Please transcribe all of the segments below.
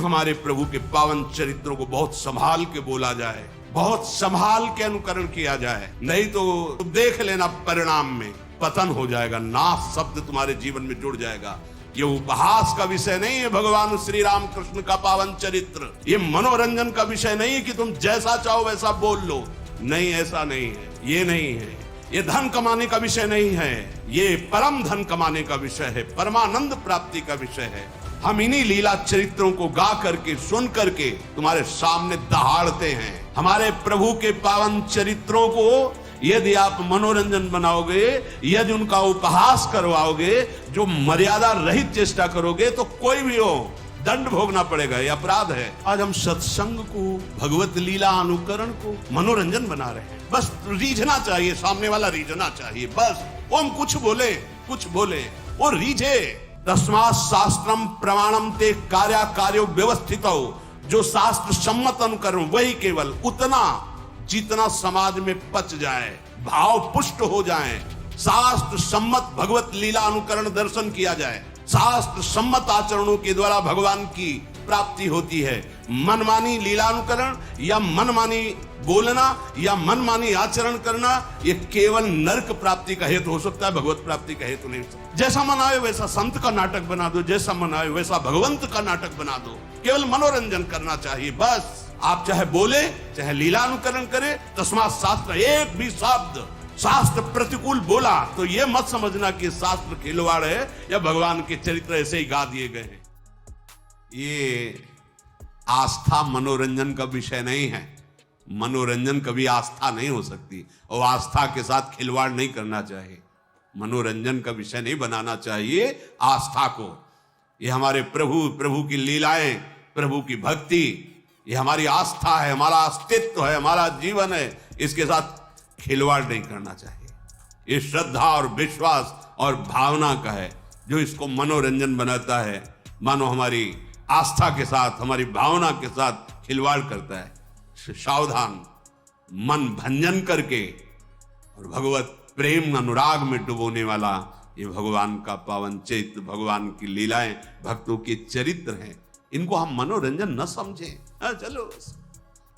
हमारे प्रभु के पावन चरित्रों को बहुत संभाल के बोला जाए, बहुत संभाल के अनुकरण किया जाए, नहीं तो देख लेना परिणाम में पतन हो जाएगा, नाश शब्द तुम्हारे जीवन में जुड़ जाएगा। ये उपहास का विषय नहीं है भगवान श्री राम कृष्ण का पावन चरित्र, ये मनोरंजन का विषय नहीं है कि तुम जैसा चाहो वैसा बोल लो, नहीं, ऐसा नहीं है, ये नहीं है। ये धन कमाने का विषय नहीं है, ये परम धन कमाने का विषय है, परमानंद प्राप्ति का विषय है। हम इन्हीं लीला चरित्रों को गा करके सुन करके तुम्हारे सामने दहाड़ते हैं। हमारे प्रभु के पावन चरित्रों को यदि आप मनोरंजन बनाओगे, यदि उनका उपहास करवाओगे, जो मर्यादा रहित चेष्टा करोगे, तो कोई भी हो दंड भोगना पड़ेगा, ये अपराध है। आज हम सत्संग को, भगवत लीला अनुकरण को मनोरंजन बना रहे हैं। बस रीझना चाहिए, सामने वाला रीझना चाहिए, बस वो हम कुछ बोले वो रीझे। तस्मात् शास्त्रम प्रमाणम ते कार्यो व्यवस्थितो, जो शास्त्र सम्मत अनुकरण वही केवल उतना जितना समाज में पच जाए, भाव पुष्ट हो जाए, शास्त्र सम्मत भगवत लीला अनुकरण दर्शन किया जाए, शास्त्र सम्मत आचरणों के द्वारा भगवान की प्राप्ति होती है। मनमानी लीलानुकरण या मनमानी बोलना या मनमानी आचरण करना, ये केवल नरक प्राप्ति का हेतु हो सकता है, भगवत प्राप्ति का हेतु नहीं। जैसा मन आए वैसा संत का नाटक बना दो, जैसा मन आए वैसा भगवंत का नाटक बना दो, केवल मनोरंजन करना चाहिए बस। आप चाहे बोले चाहे लीलानुकरण करे, तस्मात् शास्त्र, एक भी शब्द शास्त्र प्रतिकूल बोला तो ये मत समझना कि शास्त्र खिलवाड़ है या भगवान के चरित्र ऐसे ही गा दिए गए हैं। ये आस्था मनोरंजन का विषय नहीं है, मनोरंजन कभी आस्था नहीं हो सकती, और आस्था के साथ खिलवाड़ नहीं करना चाहिए, मनोरंजन का विषय नहीं बनाना चाहिए आस्था को। ये हमारे प्रभु की लीलाएं, प्रभु की भक्ति, ये हमारी आस्था है, हमारा अस्तित्व है, हमारा जीवन है, इसके साथ खिलवाड़ नहीं करना चाहिए। ये श्रद्धा और विश्वास और भावना का है, जो इसको मनोरंजन बनाता है, मानो हमारी आस्था के साथ, हमारी भावना के साथ खिलवाड़ करता है। सावधान, मन भंजन करके और भगवत प्रेम अनुराग में डुबोने वाला ये भगवान का पावन चरित्र, भगवान की लीलाएं, भक्तों के चरित्र हैं, इनको हम मनोरंजन न समझें। चलो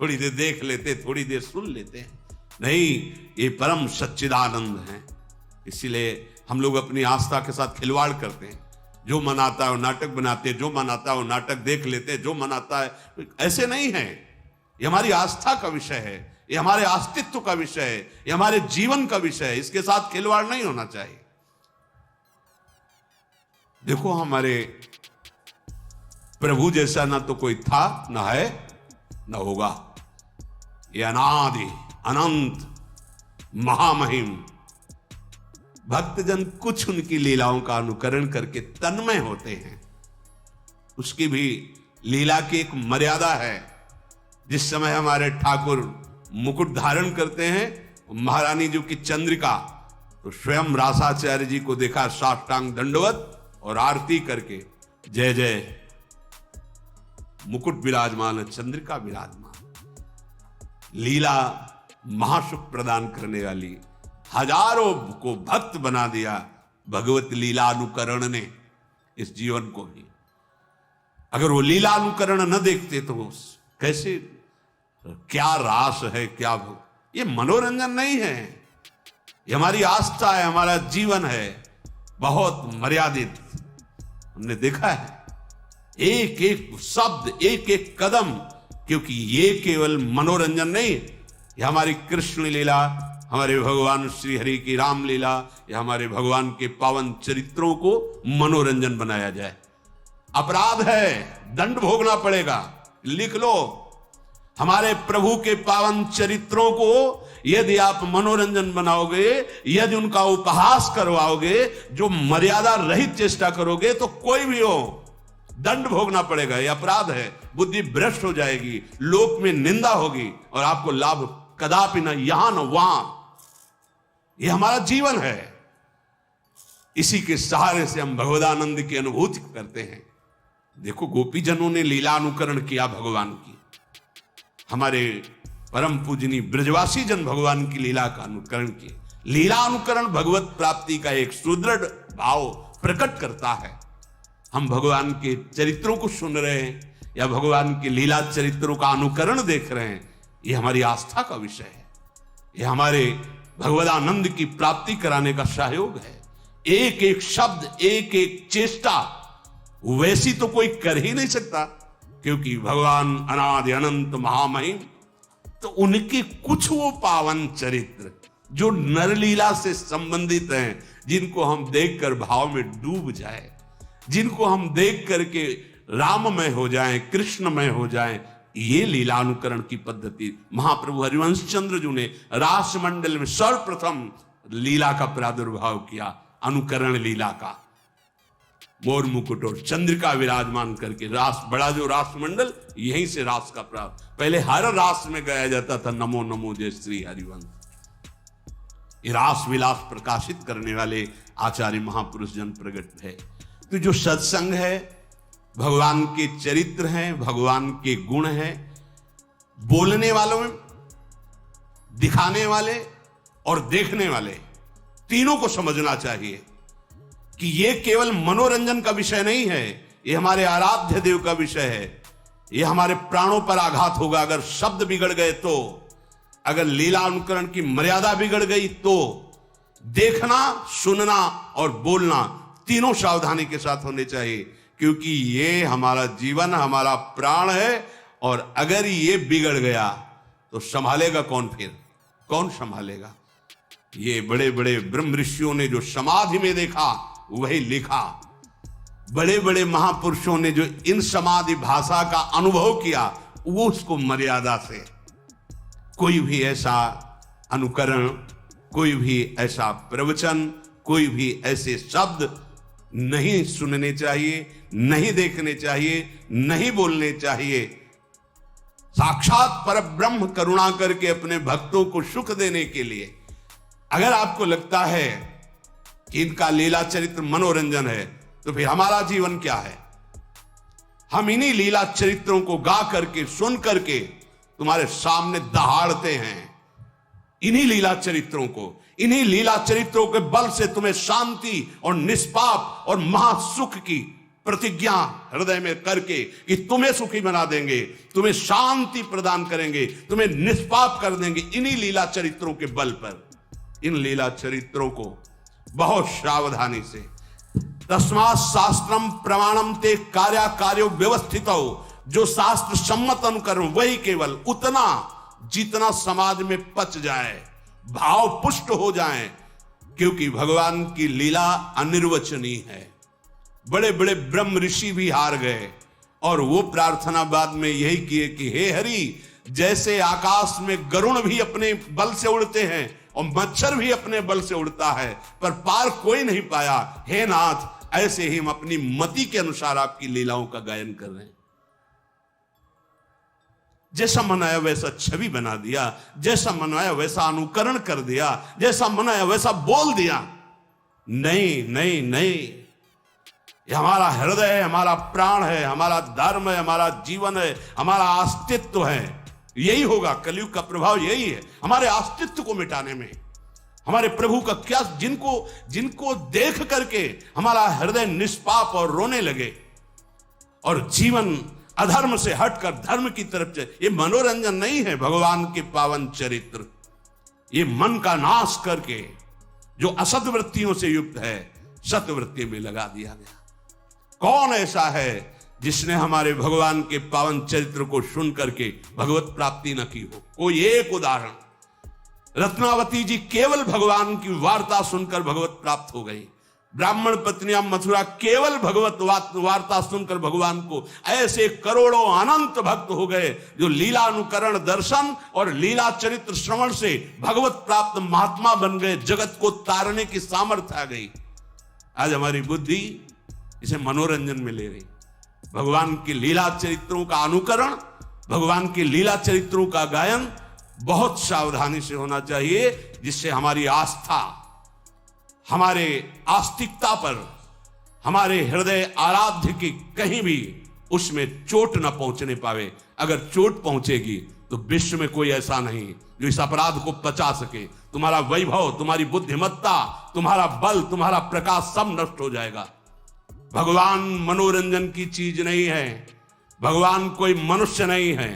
थोड़ी देर देख लेते, थोड़ी देर सुन लेते हैं, नहीं, ये परम सच्चिदानंद है। इसीलिए हम लोग अपनी आस्था के साथ खिलवाड़ करते हैं, जो मन आता है वो नाटक बनाते हैं, जो मन आता है वो नाटक देख लेते हैं, जो मन आता है। ऐसे नहीं है, ये हमारी आस्था का विषय है, ये हमारे अस्तित्व का विषय है, ये हमारे जीवन का विषय है, इसके साथ खिलवाड़ नहीं होना चाहिए। देखो, हमारे प्रभु जैसा ना तो कोई था, ना है, ना होगा। ये अनादि अनंत महामहिम भक्तजन कुछ उनकी लीलाओं का अनुकरण करके तन्मय होते हैं। उसकी भी लीला की एक मर्यादा है। जिस समय हमारे ठाकुर मुकुट धारण करते हैं, महारानी जी की चंद्रिका, तो स्वयं रासाचार्य जी को देखा साष्टांग दंडवत और आरती करके, जय जय, मुकुट विराजमान है, चंद्रिका विराजमान। लीला महासुख प्रदान करने वाली, हजारों को भक्त बना दिया भगवत लीला अनुकरण ने इस जीवन को ही। अगर वो लीला अनुकरण न देखते तो कैसे, क्या रास है, क्या ये मनोरंजन नहीं है, ये हमारी आस्था है, हमारा जीवन है, बहुत मर्यादित। हमने देखा है एक एक शब्द, एक एक कदम, क्योंकि ये केवल मनोरंजन नहीं, ये हमारी कृष्ण लीला, हमारे भगवान श्री हरि की रामलीला, या हमारे भगवान के पावन चरित्रों को मनोरंजन बनाया जाए, अपराध है, दंड भोगना पड़ेगा। लिख लो, हमारे प्रभु के पावन चरित्रों को यदि आप मनोरंजन बनाओगे, यदि उनका उपहास करवाओगे, जो मर्यादा रहित चेष्टा करोगे, तो कोई भी हो दंड भोगना पड़ेगा, यह अपराध है। बुद्धि भ्रष्ट हो जाएगी, लोक में निंदा होगी, और आपको लाभ कदापि न यहां न वहां। यह हमारा जीवन है, इसी के सहारे से हम भगवदानंद की अनुभूति करते हैं। देखो, गोपीजनों ने लीला अनुकरण किया भगवान की, हमारे परम पूजनी ब्रजवासी जन भगवान की लीला का अनुकरण किए। लीला अनुकरण भगवत प्राप्ति का एक सुदृढ़ भाव प्रकट करता है। हम भगवान के चरित्रों को सुन रहे हैं, या भगवान के लीला चरित्रों का अनुकरण देख रहे हैं, ये हमारी आस्था का विषय है, ये हमारे भगवदानंद की प्राप्ति कराने का सहयोग है। एक एक शब्द, एक एक चेष्टा वैसी तो कोई कर ही नहीं सकता, क्योंकि भगवान अनादि अनंत महामहिम, तो उनके कुछ वो पावन चरित्र जो नरलीला से संबंधित हैं, जिनको हम देखकर भाव में डूब जाए, जिनको हम देख करके राममय हो जाएं, कृष्णमय हो जाएं, ये लीलानुकरण की पद्धति महाप्रभु हरिवंश चंद्र जी ने रास मंडल में सर्वप्रथम लीला का प्रादुर्भाव किया, अनुकरण लीला का। मोर मुकुट और चंद्रिका विराजमान करके रास, बड़ा जो रास मंडल, यहीं से रास का प्रारंभ। पहले हर रास में गाया जाता था नमो नमो जय श्री हरिवंश। ये रास विलास प्रकाशित करने वाले आचार्य महापुरुष जन प्रकट है। तो जो सत्संग है, भगवान के चरित्र हैं, भगवान के गुण हैं, बोलने वालों में, दिखाने वाले और देखने वाले, तीनों को समझना चाहिए कि ये केवल मनोरंजन का विषय नहीं है, ये हमारे आराध्य देव का विषय है। ये हमारे प्राणों पर आघात होगा अगर शब्द बिगड़ गए तो, अगर लीला अनुकरण की मर्यादा बिगड़ गई तो। देखना, सुनना और बोलना तीनों सावधानी के साथ होने चाहिए, क्योंकि ये हमारा जीवन, हमारा प्राण है, और अगर ये बिगड़ गया तो संभालेगा कौन? फिर कौन संभालेगा? ये बड़े बड़े ब्रह्म ऋषियों ने जो समाधि में देखा वही लिखा, बड़े बड़े महापुरुषों ने जो इन समाधि भाषा का अनुभव किया, वो उसको मर्यादा से, कोई भी ऐसा अनुकरण, कोई भी ऐसा प्रवचन, कोई भी ऐसे शब्द नहीं सुनने चाहिए, नहीं देखने चाहिए, नहीं बोलने चाहिए। साक्षात परब्रह्म करुणा करके अपने भक्तों को सुख देने के लिए, अगर आपको लगता है कि इनका लीला चरित्र मनोरंजन है, तो फिर हमारा जीवन क्या है? हम इन्हीं लीला चरित्रों को गा करके, सुन करके तुम्हारे सामने दहाड़ते हैं। इन्हीं लीला चरित्रों को, इन्हीं लीला चरित्रों के बल से तुम्हें शांति और निष्पाप और महासुख की प्रतिज्ञा हृदय में करके कि तुम्हें सुखी बना देंगे, तुम्हें शांति प्रदान करेंगे, तुम्हें निष्पाप कर देंगे, इन्हीं लीला चरित्रों के बल पर। इन लीला चरित्रों को बहुत सावधानी से, तस्मात् शास्त्रम प्रमाणम ते कार्या कार्यो व्यवस्थितो, जो शास्त्र सम्मत अनुकरण वही केवल उतना जितना समाज में पच जाए, भाव पुष्ट हो जाए, क्योंकि भगवान की लीला अनिर्वचनीय है। बड़े बड़े ब्रह्म ऋषि भी हार गए और वो प्रार्थना बाद में यही किए कि हे हरि, जैसे आकाश में गरुण भी अपने बल से उड़ते हैं और मच्छर भी अपने बल से उड़ता है, पर पार कोई नहीं पाया, हे नाथ, ऐसे ही हम अपनी मति के अनुसार आपकी लीलाओं का गायन कर रहे हैं। जैसा मनाया वैसा छवि बना दिया, जैसा मनाया वैसा अनुकरण कर दिया, जैसा मनाया वैसा बोल दिया। नहीं नहीं नहीं, ये हमारा हृदय है, हमारा प्राण है, हमारा धर्म है, हमारा जीवन है, हमारा अस्तित्व है। यही होगा, कलयुग का प्रभाव यही है, हमारे अस्तित्व को मिटाने में। हमारे प्रभु का क्या, जिनको देख करके हमारा हृदय निष्पाप और रोने लगे और जीवन अधर्म से हटकर धर्म की तरफ चले। ये मनोरंजन नहीं है, भगवान के पावन चरित्र। ये मन का नाश करके जो असत वृत्तियों से युक्त है, सतवृत्ति में लगा दिया गया। कौन ऐसा है जिसने हमारे भगवान के पावन चरित्र को सुन करके भगवत प्राप्ति न की हो? कोई एक उदाहरण, रत्नावती जी केवल भगवान की वार्ता सुनकर भगवत प्राप्त हो गई। ब्राह्मण पत्नियां मथुरा केवल भगवत वार्ता सुनकर भगवान को, ऐसे करोड़ों अनंत भक्त हो गए जो लीला अनुकरण दर्शन और लीला चरित्र श्रवण से भगवत प्राप्त महात्मा बन गए। जगत को तारने की सामर्थ्य आ गई। आज हमारी बुद्धि इसे मनोरंजन में ले रही। भगवान की लीला चरित्रों का अनुकरण, भगवान की लीला चरित्रों का गायन बहुत सावधानी से होना चाहिए, जिससे हमारी आस्था, हमारे आस्तिकता पर, हमारे हृदय आराध्य की कहीं भी उसमें चोट न पहुंचने पावे। अगर चोट पहुंचेगी तो विश्व में कोई ऐसा नहीं जो इस अपराध को पचा सके। तुम्हारा वैभव, तुम्हारी बुद्धिमत्ता, तुम्हारा बल, तुम्हारा प्रकाश सब नष्ट हो जाएगा। भगवान मनोरंजन की चीज नहीं है। भगवान कोई मनुष्य नहीं है,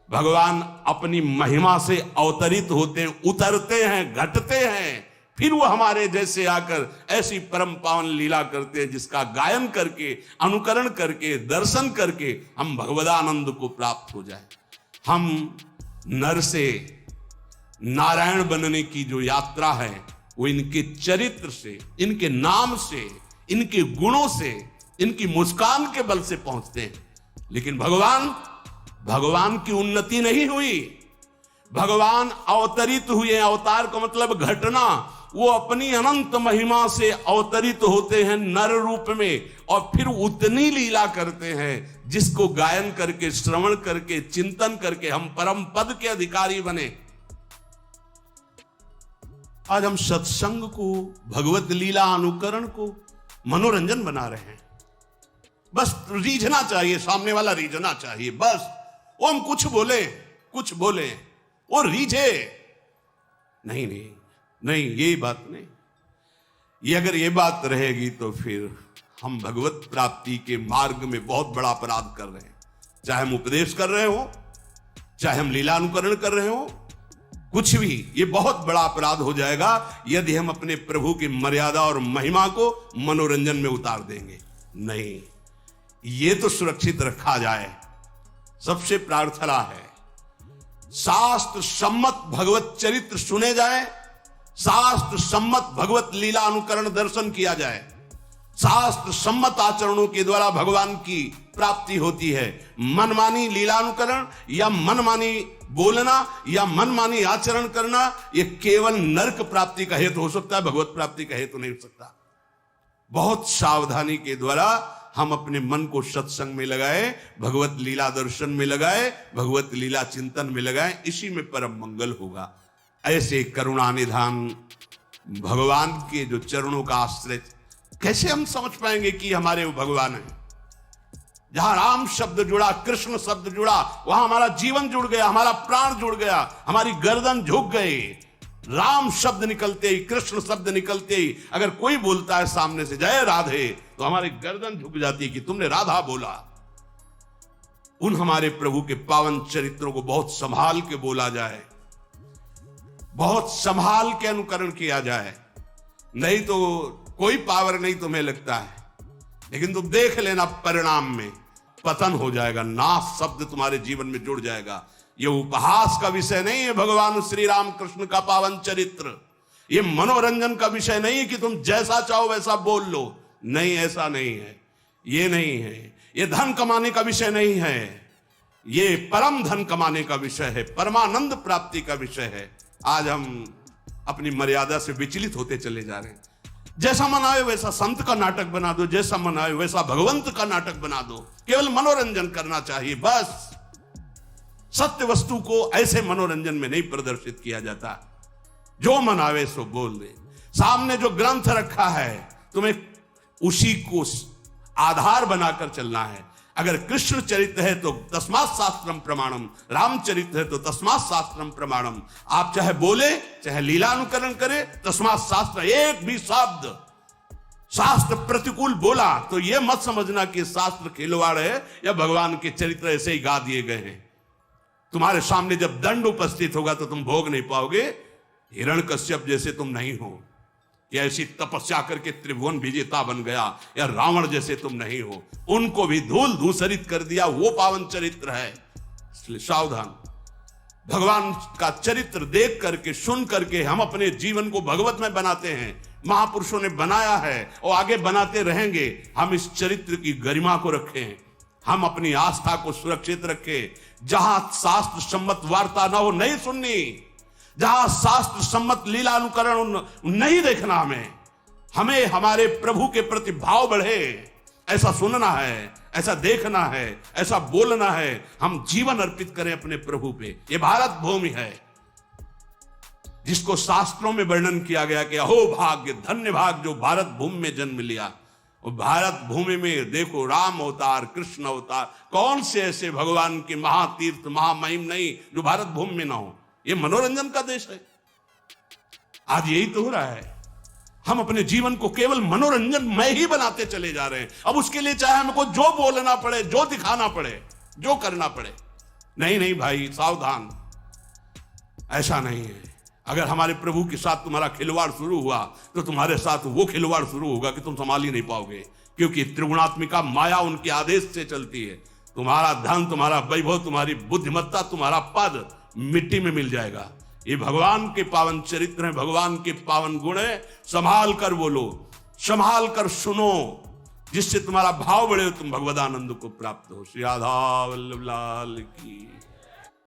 भगवान अपनी महिमा से अवतरित होते हैं, उतरते हैं, घटते हैं, फिर वो हमारे जैसे आकर ऐसी परम पावन लीला करते हैं जिसका गायन करके, अनुकरण करके, दर्शन करके हम भगवदानंद को प्राप्त हो जाए। हम नर से नारायण बनने की जो यात्रा है वो इनके चरित्र से, इनके नाम से, इनके गुणों से, इनकी मुस्कान के बल से पहुंचते हैं। लेकिन भगवान की उन्नति नहीं हुई, भगवान अवतरित हुए। अवतार का मतलब घटना। वो अपनी अनंत महिमा से अवतरित होते हैं नर रूप में और फिर उतनी लीला करते हैं जिसको गायन करके, श्रवण करके, चिंतन करके हम परम पद के अधिकारी बने। आज हम सत्संग को, भगवत लीला अनुकरण को मनोरंजन बना रहे हैं। बस रीझना चाहिए, सामने वाला रीझना चाहिए, बस वो हम कुछ बोले वो रीझे। नहीं, ये बात नहीं। ये अगर ये बात रहेगी तो फिर हम भगवत प्राप्ति के मार्ग में बहुत बड़ा अपराध कर रहे हैं। चाहे हम उपदेश कर रहे हो, चाहे हम लीला अनुकरण कर रहे हो, कुछ भी, ये बहुत बड़ा अपराध हो जाएगा यदि हम अपने प्रभु की मर्यादा और महिमा को मनोरंजन में उतार देंगे। नहीं, ये तो सुरक्षित रखा जाए। सबसे प्रार्थना है शास्त्र सम्मत भगवत चरित्र सुने जाए, शास्त्र सम्मत भगवत लीला अनुकरण दर्शन किया जाए। शास्त्र सम्मत आचरणों के द्वारा भगवान की प्राप्ति होती है। मनमानी लीलानुकरण या मनमानी बोलना या मनमानी आचरण करना यह केवल नरक प्राप्ति का हेतु हो सकता है, भगवत प्राप्ति का हेतु नहीं हो सकता। बहुत सावधानी के द्वारा हम अपने मन को सत्संग में लगाए, भगवत लीला दर्शन में लगाए, भगवत लीला चिंतन में लगाए, इसी में परम मंगल होगा। ऐसे करुणा निधान भगवान के जो चरणों का आश्रय, कैसे हम समझ पाएंगे कि हमारे वो भगवान हैं? जहां राम शब्द जुड़ा, कृष्ण शब्द जुड़ा, वहां हमारा जीवन जुड़ गया, हमारा प्राण जुड़ गया, हमारी गर्दन झुक गई। राम शब्द निकलते ही, कृष्ण शब्द निकलते ही अगर कोई बोलता है सामने से जय राधे, तो हमारी गर्दन झुक जाती है कि तुमने राधा बोला। उन हमारे प्रभु के पावन चरित्रों को बहुत संभाल के बोला जाए, बहुत संभाल के अनुकरण किया जाए, नहीं तो कोई पावर नहीं तुम्हें लगता है, लेकिन तुम देख लेना परिणाम में पतन हो जाएगा, नाश शब्द तुम्हारे जीवन में जुड़ जाएगा। यह उपहास का विषय नहीं है भगवान श्री राम कृष्ण का पावन चरित्र। यह मनोरंजन का विषय नहीं है कि तुम जैसा चाहो वैसा बोल लो। नहीं, ऐसा नहीं है, ये नहीं है। यह धन कमाने का विषय नहीं है, ये परम धन कमाने का विषय है, परमानंद प्राप्ति का विषय है। आज हम अपनी मर्यादा से विचलित होते चले जा रहे हैं। जैसा मन आए वैसा संत का नाटक बना दो, जैसा मन आए वैसा भगवंत का नाटक बना दो। केवल मनोरंजन करना चाहिए, बस। सत्य वस्तु को ऐसे मनोरंजन में नहीं प्रदर्शित किया जाता। जो मन आवे सो बोल दे। सामने जो ग्रंथ रखा है तुम्हें उसी को आधार बनाकर चलना है। अगर कृष्ण चरित्र है तो तस्मात् शास्त्रम प्रमाणम, रामचरित्र है तो तस्मात् शास्त्रम प्रमाणम। आप चाहे बोले चाहे लीला अनुकरण करे, तस्मात् शास्त्र, एक भी शब्द शास्त्र प्रतिकूल बोला तो यह मत समझना कि शास्त्र खिलवाड़ है या भगवान के चरित्र ऐसे ही गा दिए गए हैं। तुम्हारे सामने जब दंड उपस्थित होगा तो तुम भोग नहीं पाओगे। हिरण्यकश्यप जैसे तुम नहीं हो, या ऐसी तपस्या करके त्रिभुवन विजेता बन गया, या रावण जैसे तुम नहीं हो। उनको भी धूल धूसरित कर दिया, वो पावन चरित्र है। इसलिए सावधान। भगवान का चरित्र देख करके, सुन करके हम अपने जीवन को भगवत में बनाते हैं। महापुरुषों ने बनाया है और आगे बनाते रहेंगे। हम इस चरित्र की गरिमा को रखें, हम अपनी आस्था को सुरक्षित रखें। जहां शास्त्र सम्मत वार्ता ना हो नहीं सुननी, जहां शास्त्र सम्मत लीला अनुकरण नहीं देखना। हमें हमारे प्रभु के प्रति भाव बढ़े, ऐसा सुनना है, ऐसा देखना है, ऐसा बोलना है। हम जीवन अर्पित करें अपने प्रभु पे। ये भारत भूमि है जिसको शास्त्रों में वर्णन किया गया कि अहो भाग्य, धन्य भाग जो भारत भूमि में जन्म लिया। और भारत भूमि में देखो राम अवतार, कृष्ण अवतार, कौन से ऐसे भगवान के महातीर्थ महामहिम नहीं जो भारत भूमि में ना हो। ये मनोरंजन का देश है। आज यही तो हो रहा है। हम अपने जीवन को केवल मनोरंजन में ही बनाते चले जा रहे हैं। अब उसके लिए चाहे हमको जो बोलना पड़े, जो दिखाना पड़े, जो करना पड़े। नहीं नहीं भाई, सावधान, ऐसा नहीं है। अगर हमारे प्रभु के साथ तुम्हारा खिलवाड़ शुरू हुआ तो तुम्हारे साथ वो खिलवाड़ शुरू होगा कि तुम संभाल ही नहीं पाओगे, क्योंकि त्रिगुणात्मिका माया उनके आदेश से चलती है। तुम्हारा धन, तुम्हारा वैभव, तुम्हारी बुद्धिमत्ता, तुम्हारा पद मिट्टी में मिल जाएगा। ये भगवान के पावन चरित्र हैं, भगवान के पावन गुण है। संभाल कर बोलो, संभाल कर सुनो, जिससे तुम्हारा भाव बढ़े, तुम भगवदानंद को प्राप्त हो। श्री राधा वल्लभ लाल की।